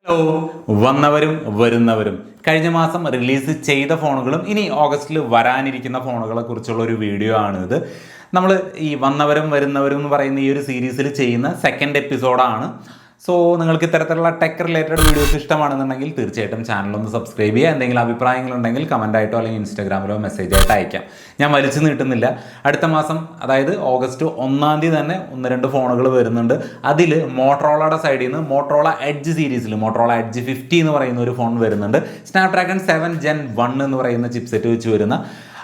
Hello, വന്നവരും വരുന്നവരും കഴിഞ്ഞ മാസം റിലീസ് ചെയ്ത ഫോണുകളും ഇനി ഓഗസ്റ്റിൽ വരാനിരിക്കുന്ന ഫോണുകളെ കുറിച്ചുള്ള ഒരു വീഡിയോ ആണ് ഇത്. നമ്മൾ ഈ വന്നവരും വരുന്നവരും എന്ന് പറയുന്ന ഈ ഒരു സീരീസിൽ ചെയ്യുന്ന സെക്കൻഡ് എപ്പിസോഡാണ്. സോ നിങ്ങൾക്ക് ഇത്തരത്തിലുള്ള ടെക് റിലേറ്റഡ് വീഡിയോസ് ഇഷ്ടമാണെന്നുണ്ടെങ്കിൽ തീർച്ചയായിട്ടും ചാനലൊന്ന് സബ്സ്ക്രൈബ് ചെയ്യുക. എന്തെങ്കിലും അഭിപ്രായങ്ങളുണ്ടെങ്കിൽ കമൻ്റായിട്ടോ അല്ലെങ്കിൽ ഇൻസ്റ്റാഗ്രാമിലോ മെസ്സേജായിട്ട് അയക്കാം. ഞാൻ വലിച്ചു നീട്ടുന്നില്ല. അടുത്ത മാസം അതായത് ഓഗസ്റ്റ് 1 തന്നെ 1-2 ഫോണുകൾ വരുന്നുണ്ട്. അതിൽ മോട്ടറോളയുടെ സൈഡിൽ നിന്ന് മോട്ടറോള എഡ്ജ് സീരീസിൽ മോട്ടറോള എഡ്ജ് 50 എന്ന് പറയുന്ന ഒരു ഫോൺ വരുന്നുണ്ട്. സ്നാപ്ഡ്രാഗൺ 7 Gen 1 എന്ന് പറയുന്ന ചിപ്സെറ്റ് വെച്ച് വരുന്ന,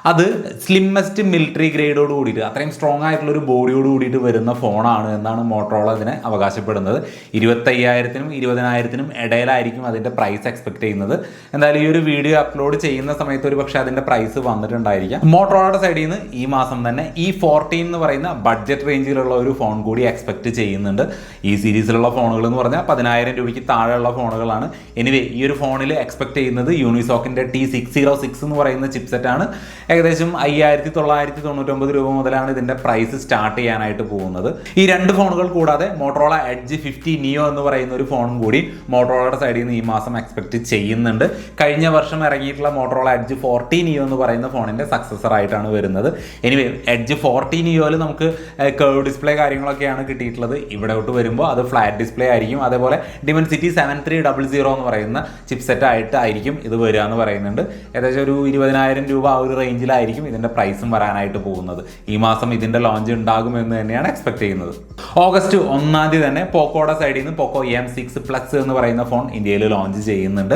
അത് സ്ലിമ്മസ്റ്റ് മിലിറ്ററി ഗ്രേഡോട് കൂടിയിട്ട് അത്രയും സ്ട്രോങ് ആയിട്ടുള്ളൊരു ബോഡിയോട് കൂടിയിട്ട് വരുന്ന ഫോണാണ് എന്നാണ് മോട്ടറോള ഇതിനെ അവകാശപ്പെടുന്നത്. 25,000-നും 20,000-നും ഇടയിലായിരിക്കും അതിൻ്റെ പ്രൈസ് എക്സ്പെക്ട് ചെയ്യുന്നത്. എന്തായാലും ഈ ഒരു വീഡിയോ അപ്ലോഡ് ചെയ്യുന്ന സമയത്ത് ഒരു പക്ഷേ അതിൻ്റെ പ്രൈസ് വന്നിട്ടുണ്ടായിരിക്കാം. മോട്ടറോളയുടെ സൈഡിൽ നിന്ന് ഈ മാസം തന്നെ E14 എന്ന് പറയുന്ന ബഡ്ജറ്റ് റേഞ്ചിലുള്ള ഒരു ഫോൺ കൂടി എക്സ്പെക്ട് ചെയ്യുന്നുണ്ട്. ഈ സീരീസിലുള്ള ഫോണുകൾ എന്ന് പറഞ്ഞാൽ 10,000 രൂപയ്ക്ക് താഴെയുള്ള ഫോണുകളാണ്. എനിവേ ഈ ഒരു ഫോണിൽ എക്സ്പെക്ട് ചെയ്യുന്നത് യൂണിസോക്കിൻ്റെ T606 എന്ന് പറയുന്ന ചിപ്സെറ്റാണ്. ഏകദേശം 5,999 രൂപ മുതലാണ് ഇതിൻ്റെ പ്രൈസ് സ്റ്റാർട്ട് ചെയ്യാനായിട്ട് പോകുന്നത്. ഈ 2 ഫോണുകൾ കൂടാതെ മോട്ടറോള എഡ്ജ് 50 നിയോ എന്ന് പറയുന്ന ഒരു ഫോണും കൂടി മോട്ടറോളയുടെ സൈഡിൽ നിന്ന് ഈ മാസം എക്സ്പെക്ട് ചെയ്യുന്നുണ്ട്. കഴിഞ്ഞ വർഷം ഇറങ്ങിയിട്ടുള്ള മോട്ടറോള എഡ്ജ് 40 നിയോ എന്ന് പറയുന്ന ഫോണിൻ്റെ സക്സസർ ആയിട്ടാണ് വരുന്നത്. എനിവേ എഡ്ജ് 40 നിയോയിൽ നമുക്ക് കർവ് ഡിസ്പ്ലേ കാര്യങ്ങളൊക്കെയാണ് കിട്ടിയിട്ടുള്ളത്. ഇവിടോട്ട് വരുമ്പോൾ അത് ഫ്ലാറ്റ് ഡിസ്പ്ലേ ആയിരിക്കും. അതേപോലെ Dimensity 7300 എന്ന് പറയുന്ന ചിപ്സെറ്റ് ആയിട്ടായിരിക്കും ഇത് വരിക എന്ന് പറയുന്നുണ്ട്. ഏകദേശം ഒരു 20,000 രൂപ ആ ഒരു റേഞ്ചിലായിരിക്കും ഇതിൻ്റെ പ്രൈസും വരാനായിട്ട് പോകുന്നത്. ഈ മാസം ഇതിൻ്റെ ലോഞ്ച് ഉണ്ടാകുമെന്ന് തന്നെയാണ് എക്സ്പെക്ട് ചെയ്യുന്നത്. ഓഗസ്റ്റ് 1 തന്നെ പോക്കോയുടെ സൈഡിൽ നിന്ന് പോക്കോ M6 Plus എന്ന് പറയുന്ന ഫോൺ ഇന്ത്യയിൽ ലോഞ്ച് ചെയ്യുന്നുണ്ട്.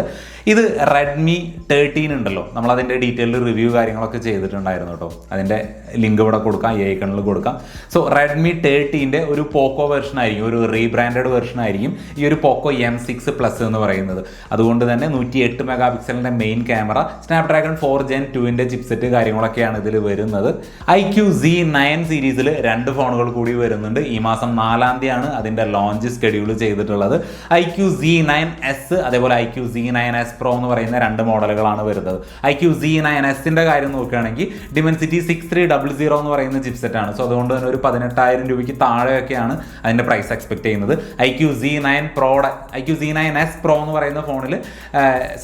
ഇത് Redmi 13 ഉണ്ടല്ലോ, നമ്മളതിൻ്റെ ഡീറ്റെയിൽഡ് റിവ്യൂ കാര്യങ്ങളൊക്കെ ചെയ്തിട്ടുണ്ടായിരുന്നു കേട്ടോ. അതിൻ്റെ ലിങ്ക് ഇവിടെ കൊടുക്കാം, ഈ ഐക്കണിൽ കൊടുക്കാം. സോ Redmi 13ൻ്റെ ഒരു പോക്കോ വെർഷൻ ആയിരിക്കും, ഒരു റീബ്രാൻഡഡ് വെർഷൻ ആയിരിക്കും ഈ ഒരു പോക്കോ M6 Plus എന്ന് പറയുന്നത്. അതുകൊണ്ട് തന്നെ 108 മെഗാ പിക്സലിൻ്റെ മെയിൻ ക്യാമറ, സ്നാപ്ഡ്രാഗൺ 4 Gen 2ൻ്റെ ചിപ്സെറ്റ് കാര്യങ്ങളൊക്കെയാണ് ഇതിൽ വരുന്നത്. IQ Z9 സീരീസിൽ 2 ഫോണുകൾ കൂടി വരുന്നുണ്ട്. ഈ മാസം 4 അതിൻ്റെ ലോഞ്ച് ഷെഡ്യൂൾ ചെയ്തിട്ടുള്ളത്. IQ Z9S അതേപോലെ IQ Z9S Pro എന്ന് പറയുന്ന 2 മോഡലുകളാണ് വരുന്നത്. IQ Z9Sൻ്റെ കാര്യം നോക്കുകയാണെങ്കിൽ Dimensity 6300 എന്ന് പറയുന്ന ചിപ്സെറ്റാണ്. സോ അതുകൊണ്ട് തന്നെ ഒരു 18,000 രൂപയ്ക്ക് താഴെയൊക്കെയാണ് അതിൻ്റെ പ്രൈസ് എക്സ്പെക്ട് ചെയ്യുന്നത്. IQ Z9S Pro എന്ന് പറയുന്ന ഫോണിൽ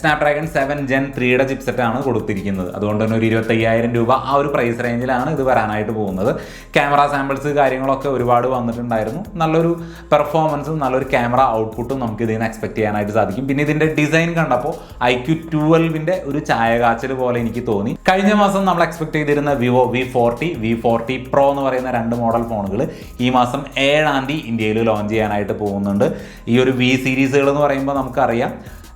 സ്നാപ്ഡ്രാഗൺ 7 Gen 3യുടെ ചിപ്സെറ്റാണ് കൊടുത്തിരിക്കുന്നത്. അതുകൊണ്ട് തന്നെ ഒരു 25,000 രൂപ ആ ഒരു പ്രൈസ് റേഞ്ചിലാണ് ഇത് വരാനായിട്ട് പോകുന്നത്. ക്യാമറ സാമ്പിൾസ് കാര്യങ്ങളൊക്കെ ഒരുപാട് വന്നിട്ടുണ്ടായിരുന്നു. നല്ലൊരു പെർഫോമൻസും നല്ലൊരു ക്യാമറ ഔട്ട്പുട്ടും നമുക്ക് ഇതിൽ നിന്ന് എക്സ്പെക്ട് ചെയ്യാനായിട്ട് സാധിക്കും. പിന്നെ ഇതിൻ്റെ ഡിസൈൻ കണ്ടപ്പോൾ IQ 12ൻ്റെ ഒരു ചായകാച്ചൽ പോലെ എനിക്ക് തോന്നി. കഴിഞ്ഞ മാസം നമ്മൾ എക്സ്പെക്ട് ചെയ്തിരുന്ന വിവോ V40 Pro എന്ന് പറയുന്ന 2 മോഡൽ ഫോണുകൾ ഈ മാസം 7 ഇന്ത്യയിൽ ലോഞ്ച് ചെയ്യാനായിട്ട് പോകുന്നുണ്ട്. ഈ ഒരു V സീരീസുകൾ എന്ന് പറയുമ്പോൾ നമുക്കറിയാം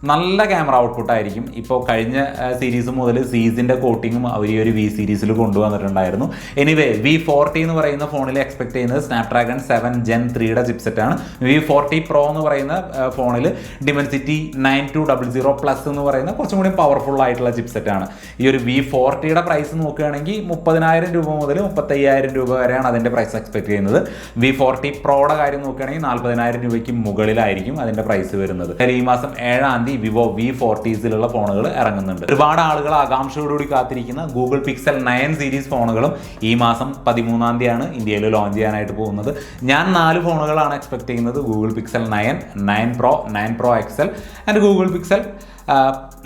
നല്ല ക്യാമറ ഔട്ട്പുട്ട് ആയിരിക്കും. ഇപ്പോൾ കഴിഞ്ഞ സീരീസ് മുതൽ സീസിൻ്റെ കോട്ടിങ്ങും അവർ ഈ ഒരു V സീരീസിൽ കൊണ്ടുവന്നിട്ടുണ്ടായിരുന്നു. എനിവേ V40 എന്ന് പറയുന്ന ഫോണിൽ എക്സ്പെക്ട് ചെയ്യുന്നത് സ്നാപ്ഡ്രാഗൺ 7 Gen 3യുടെ ചിപ്സെറ്റാണ്. V40 Pro എന്ന് പറയുന്ന ഫോണിൽ Dimensity 9200 Plus എന്ന് പറയുന്ന കുറച്ചും കൂടി പവർഫുൾ ആയിട്ടുള്ള ചിപ്സെറ്റാണ്. ഈ ഒരു V40യുടെ പ്രൈസ് നോക്കുകയാണെങ്കിൽ 30,000 രൂപ മുതൽ 35,000 രൂപ വരെയാണ് അതിൻ്റെ പ്രൈസ് എക്സ്പെക്ട് ചെയ്യുന്നത്. V40 Proയുടെ കാര്യം നോക്കുകയാണെങ്കിൽ 40,000 രൂപയ്ക്ക് മുകളിലായിരിക്കും അതിൻ്റെ പ്രൈസ് വരുന്നത്. ഈ മാസം 7 വിവോ V40സിലുള്ള ഫോണുകൾ ഇറങ്ങുന്നുണ്ട്. ഒരുപാട് ആളുകൾ ആകാംക്ഷയോടുകൂടി കാത്തിരിക്കുന്ന ഗൂഗിൾ പിക്സൽ 9 സീരീസ് ഫോണുകളും ഈ മാസം 13 ഇന്ത്യയിൽ ലോഞ്ച് ചെയ്യാനായിട്ട് പോകുന്നത്. ഞാൻ 4 ഫോണുകളാണ് എക്സ്പെക്ട് ചെയ്യുന്നത്. Google pixel 9 Pro, 9 Pro XL and Google pixel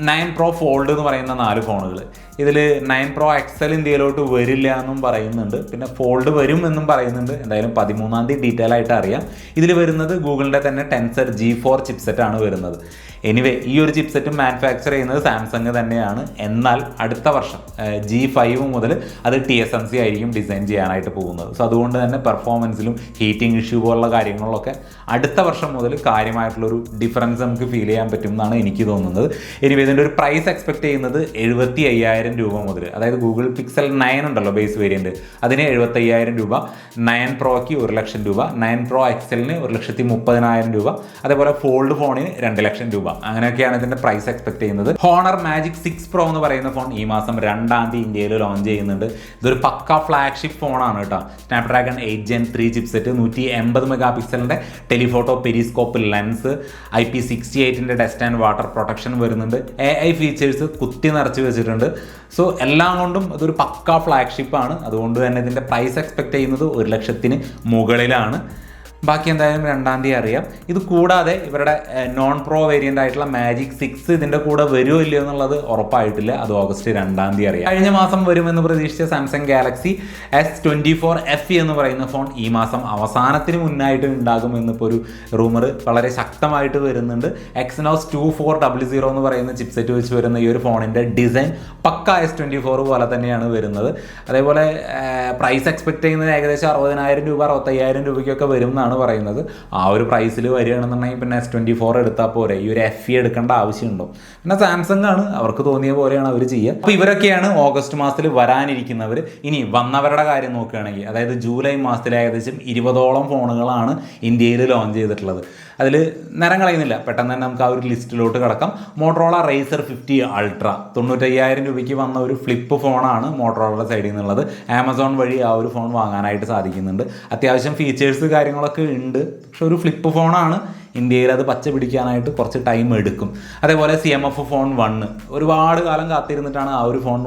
9 Pro Fold എന്ന് പറയുന്ന 4 ഫോണുകൾ. ഇതിൽ 9 Pro XL ഇന്ത്യയിലോട്ട് വരില്ല എന്നും പറയുന്നുണ്ട്, പിന്നെ ഫോൾഡ് വരും എന്നും പറയുന്നുണ്ട്. എന്തായാലും 13 ഡീറ്റെയിൽ ആയിട്ട് അറിയാം. ഇതിൽ വരുന്നത് ഗൂഗിളിൻ്റെ തന്നെ ടെൻസർ G4 ചിപ്സെറ്റാണ് വരുന്നത്. എനിവേ ഈ ഒരു ചിപ്സെറ്റ് മാനുഫാക്ചർ ചെയ്യുന്നത് സാംസങ് തന്നെയാണ്. എന്നാൽ അടുത്ത വർഷം G5 മുതൽ അത് TSMC ആയിരിക്കും ഡിസൈൻ ചെയ്യാനായിട്ട് പോകുന്നത്. സോ അതുകൊണ്ട് തന്നെ പെർഫോമൻസിലും ഹീറ്റിംഗ് ഇഷ്യൂ പോലുള്ള കാര്യങ്ങളിലൊക്കെ അടുത്ത വർഷം മുതൽ കാര്യമായിട്ടുള്ളൊരു ഡിഫറൻസ് നമുക്ക് ഫീൽ ചെയ്യാൻ പറ്റും എന്നാണ് എനിക്ക് തോന്നുന്നത്. എനിവേ ഇതിൻ്റെ ഒരു പ്രൈസ് എക്സ്പെക്ട് ചെയ്യുന്നത് 75,000 രൂപ മുതൽ. അതായത് ഗൂഗിൾ പിക്സൽ 9 ഉണ്ടല്ലോ ബേസ് വേരിയൻറ്റ്, അതിന് 75,000 രൂപ, 9 Proക്ക് 1,00,000 രൂപ, 9 Pro XLന് 1,30,000 രൂപ, അതേപോലെ ഫോൾഡ് ഫോണിന് 2,00,000 രൂപ. അങ്ങനെയൊക്കെയാണ് ഇതിൻ്റെ പ്രൈസ് എക്സ്പെക്ട് ചെയ്യുന്നത്. ഹോണർ മാജിക് 6 Pro എന്ന് പറയുന്ന ഫോൺ ഈ മാസം 2 ഇന്ത്യയിൽ ലോഞ്ച് ചെയ്യുന്നുണ്ട്. ഇതൊരു പക്ക ഫ്ലാഗ്ഷിപ്പ് ഫോണാണ് കേട്ടോ. സ്നാപ്ഡ്രാഗൺ 8 Gen 3 ചിപ്സെറ്റ്, 180 മെഗാ പിക്സലിൻ്റെ ടെലിഫോട്ടോ പെരിസ്കോപ്പ് ലെൻസ്, IP68ൻ്റെ ഡസ്റ്റ് ആൻഡ് വാട്ടർ പ്രൊട്ടക്ഷൻ വരുന്നുണ്ട്. AI ഫീച്ചേഴ്സ് കുത്തി നിറച്ച് വെച്ചിട്ടുണ്ട്. സോ എല്ലാം കൊണ്ടും ഇതൊരു പക്ക ഫ്ലാഗ്ഷിപ്പാണ്. അതുകൊണ്ട് തന്നെ ഇതിൻ്റെ പ്രൈസ് എക്സ്പെക്ട് ചെയ്യുന്നത് 1,00,000-ന് മുകളിലാണ്. ബാക്കി എന്തായാലും 2-ാം തീയതി അറിയാം. ഇത് കൂടാതെ ഇവരുടെ നോൺ പ്രോ വേരിയൻ്റ് ആയിട്ടുള്ള മാജിക് 6 ഇതിൻ്റെ കൂടെ വരുമോ ഇല്ലയോ എന്നുള്ളത് ഉറപ്പായിട്ടില്ല. അത് ഓഗസ്റ്റ് 2-ാം തീയതി അറിയാം. കഴിഞ്ഞ മാസം വരുമെന്ന് പ്രതീക്ഷിച്ച സാംസങ് ഗാലക്സി S24 FE എന്ന് പറയുന്ന ഫോൺ ഈ മാസം അവസാനത്തിന് മുന്നായിട്ട് ഉണ്ടാകുമെന്നിപ്പോൾ ഒരു റൂമർ വളരെ ശക്തമായിട്ട് വരുന്നുണ്ട്. Exynos 2400 എന്ന് പറയുന്ന ചിപ്സെറ്റ് വെച്ച് വരുന്ന ഈ ഒരു ഫോണിൻ്റെ ഡിസൈൻ പക്ക S24 പോലെ തന്നെയാണ് വരുന്നത്. അതേപോലെ പ്രൈസ് എക്സ്പെക്ട് ചെയ്യുന്നത് ഏകദേശം 60,000 രൂപ 65,000 രൂപയ്ക്കൊക്കെ വരും എന്നാണ് പറയുന്നത്. ആ ഒരു പ്രൈസിൽ വരികയാണെന്നുണ്ടെങ്കിൽ പിന്നെ S24 എടുത്താൽ പോരെ, ഈ ഒരു FE എടുക്കേണ്ട ആവശ്യമുണ്ടോ? പിന്നെ സാംസങ് ആണ്, അവർക്ക് തോന്നിയ പോലെയാണ് അവർ ചെയ്യുക. അപ്പോൾ ഇവരൊക്കെയാണ് ഓഗസ്റ്റ് മാസത്തിൽ വരാനിരിക്കുന്നവർ. ഇനി വന്നവരുടെ കാര്യം നോക്കുകയാണെങ്കിൽ, അതായത് ജൂലൈ മാസത്തിൽ ഏകദേശം 20ഓളം ഫോണുകളാണ് ഇന്ത്യയിൽ ലോഞ്ച് ചെയ്തിട്ടുള്ളത്. അതിൽ നിരം കളയുന്നില്ല, പെട്ടെന്ന് തന്നെ നമുക്ക് ആ ഒരു ലിസ്റ്റിലോട്ട് കിടക്കാം. മോട്ടറോള Razr 50 Ultra 95,000 രൂപയ്ക്ക് വന്ന ഒരു ഫ്ലിപ്പ് ഫോണാണ് മോട്ടറോളയുടെ സൈഡിൽ നിന്നുള്ളത്. ആമസോൺ വഴി ആ ഒരു ഫോൺ വാങ്ങാനായിട്ട് സാധിക്കുന്നുണ്ട്. അത്യാവശ്യം ഫീച്ചേഴ്സ് കാര്യങ്ങളൊക്കെ ഉണ്ട്, പക്ഷെ ഒരു ഫ്ലിപ്പ് ഫോണാണ്. ഇന്ത്യയിൽ അത് പച്ച പിടിക്കാനായിട്ട് കുറച്ച് ടൈം എടുക്കും. അതേപോലെ CMF ഫോൺ 1 ഒരുപാട് കാലം കാത്തിരുന്നിട്ടാണ് ആ ഒരു ഫോൺ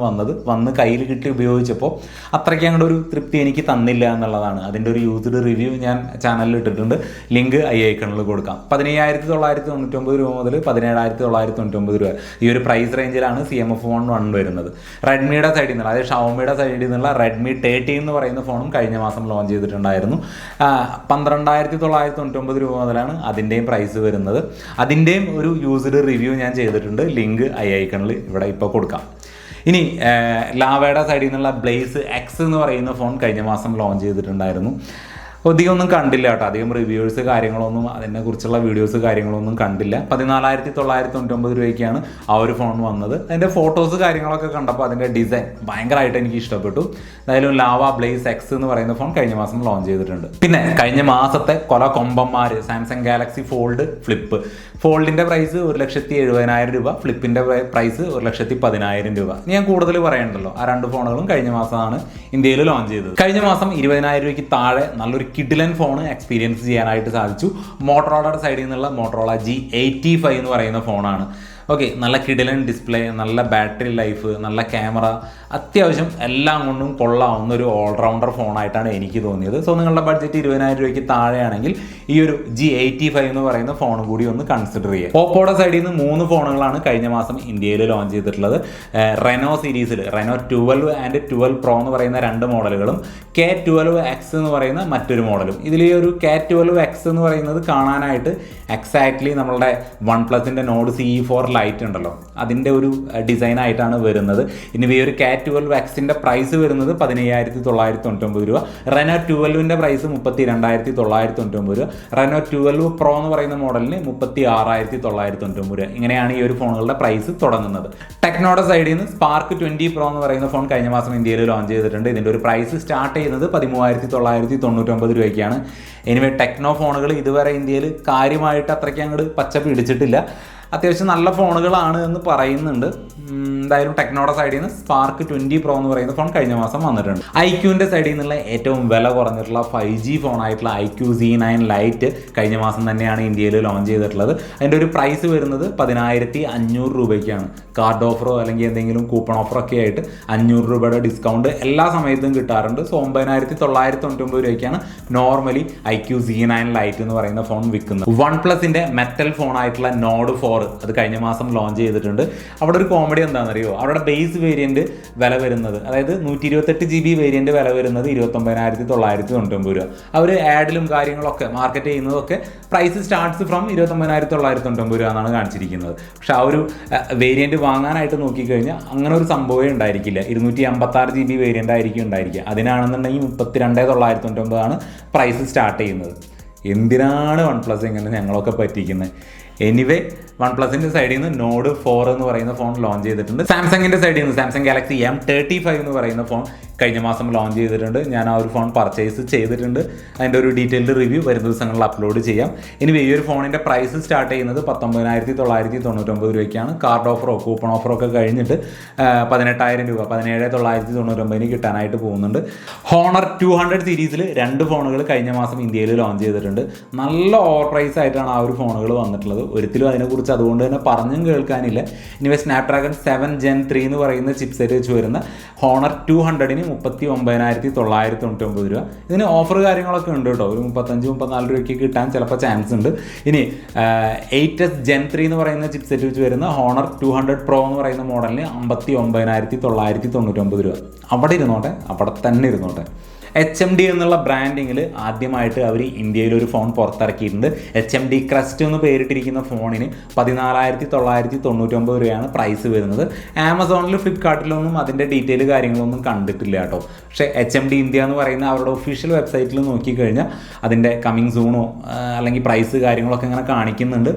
വന്ന് കയ്യിൽ കിട്ടി ഉപയോഗിച്ചപ്പോൾ അത്രയ്ക്ക് അങ്ങോട്ട് ഒരു തൃപ്തി എനിക്ക് തന്നില്ല എന്നുള്ളതാണ്. അതിൻ്റെ ഒരു യൂസ്ഡ് റിവ്യൂ ഞാൻ ചാനലിൽ ഇട്ടിട്ടുണ്ട്, ലിങ്ക് ഐക്കണിൽ കൊടുക്കാം. 15,999 രൂപ മുതൽ 17,999 രൂപ ഈ ഒരു പ്രൈസ് റേഞ്ചിലാണ് CMF ഫോൺ 1 വരുന്നത്. റെഡ്മിയുടെ സൈഡിൽ നിന്നുള്ള, അതായത് ഷവോമിയുടെ സൈഡിൽ നിന്നുള്ള Redmi 30 എന്ന് പറയുന്ന ഫോണും കഴിഞ്ഞ മാസം ലോഞ്ച് ചെയ്തിട്ടുണ്ടായിരുന്നു. 12,999 രൂപ മുതലാണ് അതിൻ്റെ പ്രൈസ് വരുന്നത്. അതിൻ്റെയും ഒരു യൂസ്ഡ് റിവ്യൂ ഞാൻ ചെയ്തിട്ടുണ്ട്, ലിങ്ക് ഐക്കണിൽ ഇവിടെ ഇപ്പോൾ കൊടുക്കാം. ഇനി ലാവയുടെ സൈഡിൽ നിന്നുള്ള Blaze X എന്ന് പറയുന്ന ഫോൺ കഴിഞ്ഞ മാസം ലോഞ്ച് ചെയ്തിട്ടുണ്ടായിരുന്നു. അധികം ഒന്നും കണ്ടില്ല കേട്ടോ, അധികം റിവ്യൂസ് കാര്യങ്ങളൊന്നും അതിനെക്കുറിച്ചുള്ള വീഡിയോസ് കാര്യങ്ങളൊന്നും കണ്ടില്ല. 14,999 രൂപയ്ക്കാണ് ആ ഒരു ഫോൺ വന്നത്. അതിൻ്റെ ഫോട്ടോസ് കാര്യങ്ങളൊക്കെ കണ്ടപ്പോൾ അതിൻ്റെ ഡിസൈൻ ഭയങ്കരമായിട്ട് എനിക്ക് ഇഷ്ടപ്പെട്ടു. എന്തായാലും ലാവ Blaze X എന്ന് പറയുന്ന ഫോൺ കഴിഞ്ഞ മാസം ലോഞ്ച് ചെയ്തിട്ടുണ്ട്. പിന്നെ കഴിഞ്ഞ മാസത്തെ കൊമ്പന്മാർ സാംസങ് ഗാലക്സി ഫോൾഡ് ഫ്ലിപ്പ്. ഫോൾഡിൻ്റെ പ്രൈസ് 1,70,70,000 രൂപ, ഫ്ലിപ്പിൻ്റെ പ്രൈസ് 1,10,000 രൂപ. ഞാൻ കൂടുതൽ പറയണ്ടല്ലോ, ആ രണ്ട് ഫോണുകളും കഴിഞ്ഞ മാസമാണ് ഇന്ത്യയിൽ ലോഞ്ച് ചെയ്തത്. കഴിഞ്ഞ മാസം 20,000 രൂപയ്ക്ക് താഴെ നല്ലൊരു കിഡിലൻ ഫോൺ എക്സ്പീരിയൻസ് ചെയ്യാനായിട്ട് സാധിച്ചു. മോട്ടറോളയുടെ സൈഡിൽ നിന്നുള്ള മോട്ടറോള G85 എന്ന് പറയുന്ന ഫോണാണ്. ഓക്കെ, നല്ല കിഡിലൻ ഡിസ്പ്ലേ, നല്ല ബാറ്ററി ലൈഫ്, നല്ല ക്യാമറ, അത്യാവശ്യം എല്ലാം കൊണ്ടും കൊള്ളാവുന്ന ഒരു ഓൾറൗണ്ടർ ഫോണായിട്ടാണ് എനിക്ക് തോന്നിയത്. സോ നിങ്ങളുടെ ബഡ്ജറ്റ് 20,000 രൂപയ്ക്ക് താഴെയാണെങ്കിൽ ഈ ഒരു G85 എന്ന് പറയുന്ന ഫോൺ കൂടി ഒന്ന് കൺസിഡർ ചെയ്യുക. ഓപ്പോയുടെ സൈഡിൽ നിന്ന് 3 ഫോണുകളാണ് കഴിഞ്ഞ മാസം ഇന്ത്യയിൽ ലോഞ്ച് ചെയ്തിട്ടുള്ളത്. റെനോ സീരീസിൽ റെനോ 12 ആൻഡ് 12 Pro എന്ന് പറയുന്ന 2 മോഡലുകളും K12X എന്ന് പറയുന്ന മറ്റൊരു മോഡലും. ഇതിൽ ഈ ഒരു K12X എന്ന് പറയുന്നത് കാണാനായിട്ട് എക്സാക്ട്ലി നമ്മളുടെ OnePlusന്റെ നോഡ് CE4 ലൈറ്റ് ഉണ്ടല്ലോ, അതിൻ്റെ ഒരു ഡിസൈനായിട്ടാണ് വരുന്നത്. ഇനി ഈ ഒരു K12Xന്റെ പ്രൈസ് വരുന്നത് 15,999 രൂപ. റെനോ 12ന്റെ പ്രൈസ് 32,999 രൂപ. റെനോ 12 Pro എന്ന് പറയുന്ന മോഡലിന് 36,999 രൂപ. ഇങ്ങനെയാണ് ഈ ഒരു ഫോണുകളുടെ പ്രൈസ് തുടങ്ങുന്നത്. ടെക്നോയുടെ സൈഡിൽ നിന്ന് സ്പാർക്ക് 20 Pro എന്ന് പറയുന്ന ഫോൺ കഴിഞ്ഞ മാസം ഇന്ത്യയിൽ ലോഞ്ച് ചെയ്തിട്ടുണ്ട്. ഇതിൻ്റെ ഒരു പ്രൈസ് സ്റ്റാർട്ട് ചെയ്യുന്നത് 13,999 രൂപയ്ക്കാണ്. എനിവേ ടെക്നോ ഫോണുകൾ ഇതുവരെ ഇന്ത്യയിൽ കാര്യമായിട്ട് അത്രയ്ക്ക് അങ്ങോട്ട് പച്ച പിടിച്ചിട്ടില്ല. അത്യാവശ്യം നല്ല ഫോണുകളാണ് എന്ന് പറയുന്നുണ്ട്. എന്തായാലും ടെക്നോയുടെ സൈഡിൽ നിന്ന് സ്പാർക്ക് 20 Pro എന്ന് പറയുന്ന ഫോൺ കഴിഞ്ഞ മാസം വന്നിട്ടുണ്ട്. iQന്റെ സൈഡിൽ നിന്നുള്ള ഏറ്റവും വില കുറഞ്ഞിട്ടുള്ള 5G ഫോണായിട്ടുള്ള iQ Z9 Lite കഴിഞ്ഞ മാസം തന്നെയാണ് ഇന്ത്യയിൽ ലോഞ്ച് ചെയ്തിട്ടുള്ളത്. അതിൻ്റെ ഒരു പ്രൈസ് വരുന്നത് 10,500 രൂപയ്ക്കാണ്. കാർഡ് ഓഫറോ അല്ലെങ്കിൽ എന്തെങ്കിലും കൂപ്പൺ ഓഫറോ ഒക്കെ ആയിട്ട് 500 രൂപയുടെ ഡിസ്കൗണ്ട് എല്ലാ സമയത്തും കിട്ടാറുണ്ട്. സോ 9,999 രൂപയ്ക്കാണ് നോർമലി iQ Z9 Lite എന്ന് പറയുന്ന ഫോൺ വിൽക്കുന്നത്. OnePlusന്റെ മെറ്റൽ ഫോണായിട്ടുള്ള നോഡ് 4 അത് കഴിഞ്ഞ മാസം ലോഞ്ച് ചെയ്തിട്ടുണ്ട്. അവിടെ ഒരു കോമഡി എന്താണെന്നറിയോ, അവരുടെ ബേസ് വേരിയൻറ്റ് വില വരുന്നത്, അതായത് 128 GB വേരിയൻറ്റ് വില വരുന്നത് 29,999 രൂപ. അവർ ആഡിലും കാര്യങ്ങളൊക്കെ മാർക്കറ്റ് ചെയ്യുന്നതൊക്കെ പ്രൈസ് സ്റ്റാർട്ട്സ് ഫ്രം 29,999 രൂപ എന്നാണ് കാണിച്ചിരിക്കുന്നത്. പക്ഷെ ആ ഒരു വേരിയൻറ്റ് വാങ്ങാനായിട്ട് നോക്കിക്കഴിഞ്ഞാൽ അങ്ങനെ ഒരു സംഭവമേ ഉണ്ടായിരിക്കില്ല. 256 GB വേരിയൻ്റ് ആയിരിക്കും ഉണ്ടായിരിക്കുക. അതിനാണെന്നുണ്ടെങ്കിൽ 32,999 പ്രൈസ് സ്റ്റാർട്ട് ചെയ്യുന്നത്. എന്തിനാണ് OnePlus ഇങ്ങനെ ഞങ്ങളൊക്കെ പറ്റിക്കുന്നത്? എനിവേ OnePlusന്റെ സൈഡിൽ നിന്ന് നോഡ് 4 എന്ന് പറയുന്ന ഫോൺ ലോഞ്ച് ചെയ്തിട്ടുണ്ട്. സാംസങ്ങിൻ്റെ സൈഡിൽ നിന്ന് സാംസങ് ഗാലക്സി M35 എന്ന് പറയുന്ന ഫോൺ കഴിഞ്ഞ മാസം ലോഞ്ച് ചെയ്തിട്ടുണ്ട്. ഞാൻ ആ ഒരു ഫോൺ പർച്ചേസ് ചെയ്തിട്ടുണ്ട്. അതിൻ്റെ ഒരു ഡീറ്റെയിൽഡ് റിവ്യൂ വരും ദിവസങ്ങളിൽ അപ്ലോഡ് ചെയ്യാം. ഇനി ഈ ഒരു ഫോണിൻ്റെ പ്രൈസ് സ്റ്റാർട്ട് ചെയ്യുന്നത് 19,999 രൂപയ്ക്കാണ്. കാർഡ് ഓഫറോ കൂപ്പൺ ഓഫറോ ഒക്കെ കഴിഞ്ഞിട്ട് 18,000 രൂപ 17,999 കിട്ടാനായിട്ട് പോകുന്നുണ്ട്. ഹോണർ 200 സീരീസിൽ 2 ഫോണുകൾ കഴിഞ്ഞ മാസം ഇന്ത്യയിൽ ലോഞ്ച് ചെയ്തിട്ടുണ്ട്. നല്ല ഓവർ പ്രൈസ് ആയിട്ടാണ് ആ ഒരു ഫോണുകൾ വന്നിട്ടുള്ളത്. കേട്ടിട്ടുള്ളൂ. ഒരിക്കലും അതിനെക്കുറിച്ച് അതുകൊണ്ട് തന്നെ പറഞ്ഞും കേൾക്കാനില്ല. ഇനി സ്നാപ്ഡ്രാഗൺ 7 Gen 3 എന്ന് പറയുന്ന ചിപ്സെറ്റ് വെച്ച് വരുന്ന ഹോണർ 200-ന് 39,999 രൂപ. ഇതിന് ഓഫർ കാര്യങ്ങളൊക്കെ ഉണ്ട് കേട്ടോ. ഒരു 35-34 രൂപയ്ക്ക് കിട്ടാൻ ചിലപ്പോൾ ചാൻസ് ഉണ്ട്. ഇനി 8S Gen 3 എന്ന് പറയുന്ന ചിപ്സെറ്റ് വെച്ച് വരുന്ന ഹോണർ 200 Pro എന്ന് പറയുന്ന മോഡലിന് 59,999 രൂപ. അവിടെ തന്നെ ഇരുന്നോട്ടെ. HMD എന്നുള്ള ബ്രാൻഡിങ്ങിൽ ആദ്യമായിട്ട് അവർ ഇന്ത്യയിൽ ഒരു ഫോൺ പുറത്തിറക്കിയിട്ടുണ്ട്. HMD ക്രസ്റ്റ് എന്ന് പേരിട്ടിരിക്കുന്ന ഫോണിന് 14,999 രൂപയാണ് പ്രൈസ് വരുന്നത്. ആമസോണിൽ ഫ്ലിപ്കാർട്ടിലൊന്നും അതിൻ്റെ ഡീറ്റെയിൽ കാര്യങ്ങളൊന്നും കണ്ടിട്ടില്ല കേട്ടോ. പക്ഷേ HMD ഇന്ത്യ എന്ന് പറയുന്ന അവരുടെ ഒഫീഷ്യൽ വെബ്സൈറ്റിൽ നോക്കിക്കഴിഞ്ഞാൽ അതിൻ്റെ കമ്മിങ് സൂണോ അല്ലെങ്കിൽ പ്രൈസ് കാര്യങ്ങളൊക്കെ ഇങ്ങനെ കാണിക്കുന്നുണ്ട്.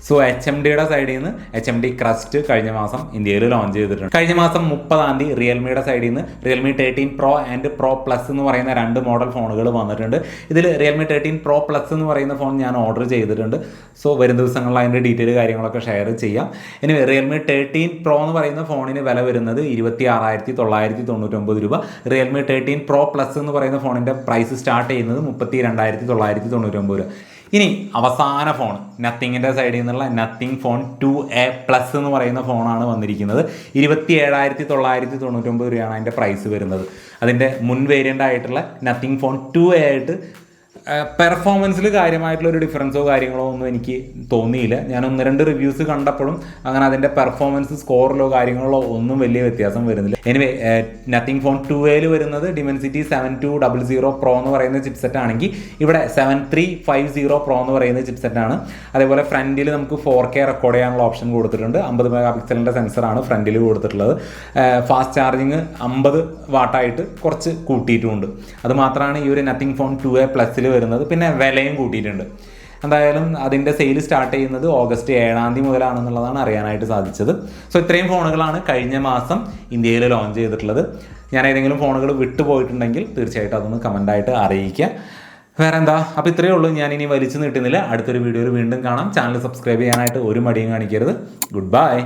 സോ HMDയുടെ സൈഡിൽ നിന്ന് HMD ക്രസ്റ്റ് കഴിഞ്ഞ മാസം ഇന്ത്യയിൽ ലോഞ്ച് ചെയ്തിട്ടുണ്ട്. കഴിഞ്ഞ മാസം 30-ാം തീയതി റിയൽമിയുടെ സൈഡിൽ നിന്ന് Realme 13 Pro and Pro Plus എന്ന് പറയുന്ന 2 മോഡൽ ഫോണുകൾ വന്നിട്ടുണ്ട്. ഇതിൽ റിയൽമി 13 Pro Plus എന്ന് പറയുന്ന ഫോൺ ഞാൻ ഓർഡർ ചെയ്തിട്ടുണ്ട്. സോ വരും ദിവസങ്ങളിൽ അതിൻ്റെ ഡീറ്റെയിൽ കാര്യങ്ങളൊക്കെ ഷെയർ ചെയ്യാം. ഇനി റിയൽമി 13 Pro എന്ന് പറയുന്ന ഫോണിന് വില വരുന്നത് 26,999 രൂപ. റിയൽമി 13 Pro Plus എന്ന് പറയുന്ന ഫോണിൻ്റെ പ്രൈസ് സ്റ്റാർട്ട് ചെയ്യുന്നത് 32,999 രൂപ. ഇനി അവസാന ഫോൺ നത്തിങ്ങിൻ്റെ സൈഡിൽ നിന്നുള്ള നത്തിങ് ഫോൺ 2A Plus എന്ന് പറയുന്ന ഫോണാണ് വന്നിരിക്കുന്നത്. 27,999 രൂപയാണ് അതിൻ്റെ പ്രൈസ് വരുന്നത്. അതിൻ്റെ മുൻ വേരിയൻ്റ് ആയിട്ടുള്ള നത്തിങ് ഫോൺ 2A ആയിട്ട് പെർഫോമൻസിൽ കാര്യമായിട്ടുള്ളൊരു ഡിഫറൻസോ കാര്യങ്ങളോ ഒന്നും എനിക്ക് തോന്നിയില്ല. ഞാൻ 1-2 റിവ്യൂസ് കണ്ടപ്പോഴും അങ്ങനെ അതിൻ്റെ പെർഫോമൻസ് സ്കോറിലോ കാര്യങ്ങളോ ഒന്നും വലിയ വ്യത്യാസം വരുന്നില്ല. എനിവേ നത്തിങ് ഫോൺ 2A വരുന്നത് Dimensity 7200 Pro എന്ന് പറയുന്ന ചിപ്സെറ്റ് ആണെങ്കിൽ ഇവിടെ 7350 Pro എന്ന് പറയുന്ന ചിപ്സെറ്റാണ്. അതേപോലെ ഫ്രണ്ടിൽ നമുക്ക് 4K റെക്കോർഡ് ചെയ്യാനുള്ള ഓപ്ഷൻ കൊടുത്തിട്ടുണ്ട്. 50 മെഗാപിക്സലിൻ്റെ സെൻസറാണ് ഫ്രണ്ടിൽ കൊടുത്തിട്ടുള്ളത്. ഫാസ്റ്റ് ചാർജിങ് 50 വാട്ടായിട്ട് കുറച്ച് കൂട്ടിയിട്ടുമുണ്ട്. അതുമാത്രമാണ് ഈ ഒരു നത്തിങ് ഫോൺ 2A Plusൽ വരുന്നത്. പിന്നെ വിലയും കൂട്ടിയിട്ടുണ്ട്. എന്തായാലും അതിൻ്റെ സെയിൽ സ്റ്റാർട്ട് ചെയ്യുന്നത് ഓഗസ്റ്റ് 7-ാം തീയതി മുതലാണെന്നുള്ളതാണ് അറിയാനായിട്ട് സാധിച്ചത്. സോ ഇത്രയും ഫോണുകളാണ് കഴിഞ്ഞ മാസം ഇന്ത്യയിൽ ലോഞ്ച് ചെയ്തിട്ടുള്ളത്. ഞാൻ ഏതെങ്കിലും ഫോണുകൾ വിട്ടുപോയിട്ടുണ്ടെങ്കിൽ തീർച്ചയായിട്ടും അതൊന്ന് കമൻ്റായിട്ട് അറിയിക്കുക. വേറെ എന്താ, അപ്പോൾ ഇത്രയേ ഉള്ളൂ. ഞാൻ ഇനി വലിച്ചു നീട്ടുന്നില്ല. അടുത്തൊരു വീഡിയോയിൽ വീണ്ടും കാണാം. ചാനൽ സബ്സ്ക്രൈബ് ചെയ്യാനായിട്ട് ഒരു മടിയും കാണിക്കരുത്. Good bye.